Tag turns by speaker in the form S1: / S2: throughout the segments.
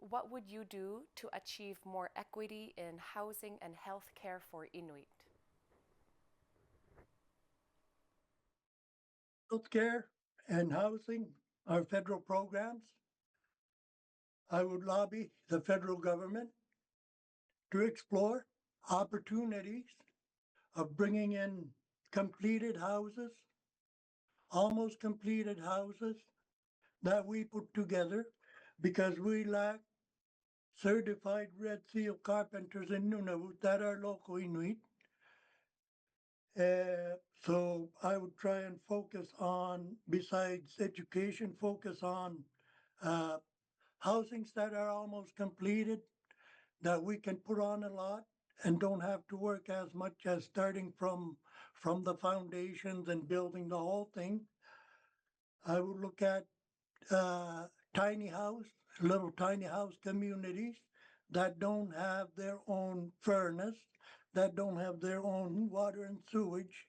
S1: what would you do to achieve more equity in housing and health care for Inuit?
S2: Healthcare and housing are federal programs. I would lobby the federal government to explore opportunities of bringing in completed houses, almost completed houses that we put together because we lack certified Red Seal carpenters in Nunavut that are local Inuit. So I would try and focus on, besides education, focus on uh, housings that are almost completed that we can put on a lot and don't have to work as much as starting from the foundations and building the whole thing. I would look at uh, tiny house, little tiny house communities that don't have their own furnace, that don't have their own water and sewage,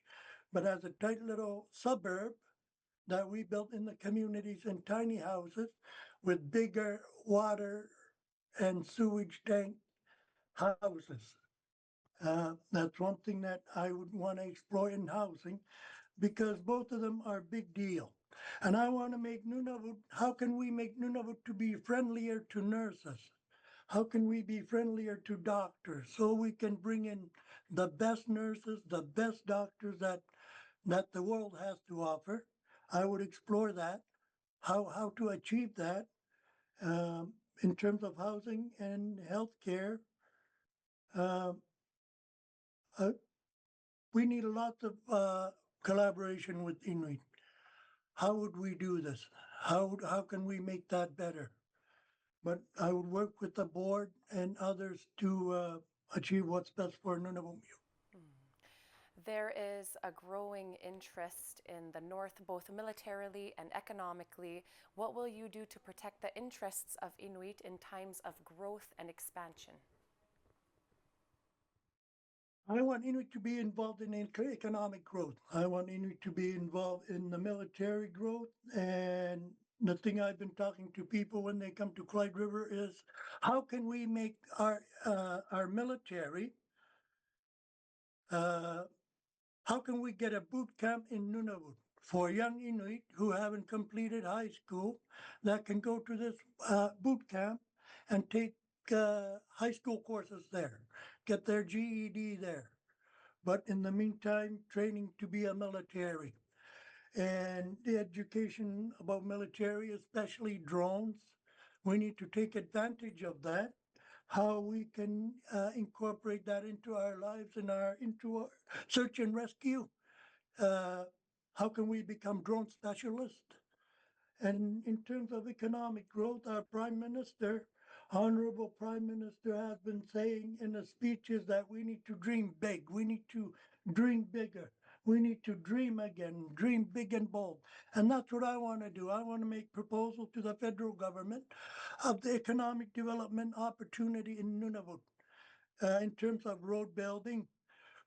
S2: but as a tight little suburb that we built in the communities in tiny houses with bigger water and sewage tank houses. That's one thing that I would want to explore in housing because both of them are big deal. And I want to make Nunavut, how can we make Nunavut to be friendlier to nurses? How can we be friendlier to doctors so we can bring in the best nurses, the best doctors that the world has to offer? I would explore that, how to achieve that in terms of housing and healthcare. Uh, uh, we need a lot of collaboration with Inuit. How would we do this? How can we make that better? But I would work with the board and others to achieve what's best for Nunavut.
S1: There is a growing interest in the North, both militarily and economically. What will you do to protect the interests of Inuit in times of growth and expansion?
S2: I want Inuit to be involved in economic growth. I want Inuit to be involved in the military growth. And the thing I've been talking to people when they come to Clyde River is how can we make our military, uh, how can we get a boot camp in Nunavut for young Inuit who haven't completed high school that can go to this boot camp and take high school courses there, get their GED there, but in the meantime, training to be a military. And the education about military, especially drones, we need to take advantage of that. How we can incorporate that into our lives and into our search and rescue. Uh, how can we become drone specialists? And in terms of economic growth, our Prime Minister, Honorable Prime Minister, has been saying in his speeches that we need to dream big. We need to dream bigger. We need to dream again, dream big and bold. And that's what I want to do. I want to make proposal to the federal government of the economic development opportunity in Nunavut in terms of road building,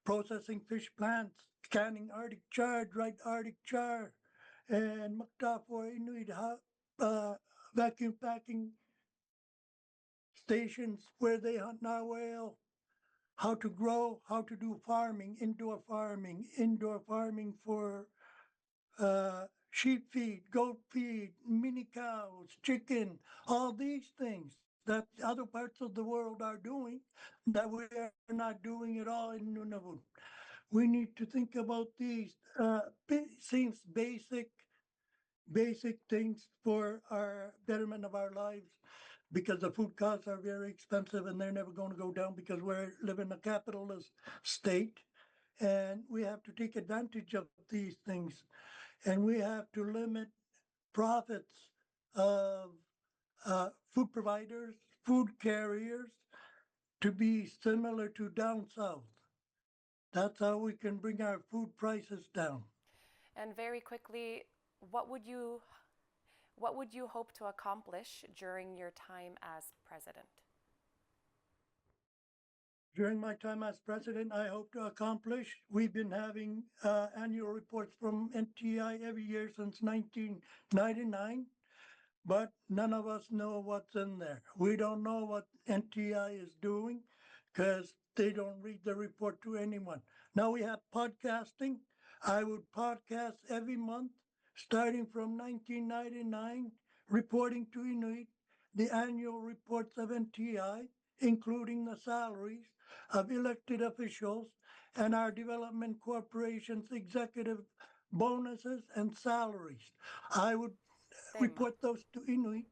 S2: processing fish plants, scanning Arctic char, dried Arctic char, and Makta for Inuit vacuum packing stations where they hunt narwhal, how to grow, how to do farming, indoor farming for sheep feed, goat feed, mini cows, chicken, all these things that other parts of the world are doing that we are not doing at all in Nunavut. We need to think about these seems basic things for our betterment of our lives because the food costs are very expensive and they're never going to go down because we're living in a capitalist state and we have to take advantage of these things and we have to limit profits of food providers, food carriers to be similar to down south. That's how we can bring our food prices down.
S1: And very quickly, what would you what would you hope to accomplish during your time as president?
S2: During my time as president, I hope to accomplish. We've been having annual reports from NTI every year since 1999. but none of us know what's in there. We don't know what NTI is doing because they don't read the report to anyone. Now we have podcasting. I would podcast every month starting from 1999, reporting to Inuit the annual reports of NTI, including the salaries of elected officials and our development corporation's executive bonuses and salaries. I would
S1: Same.
S2: report those to Inuit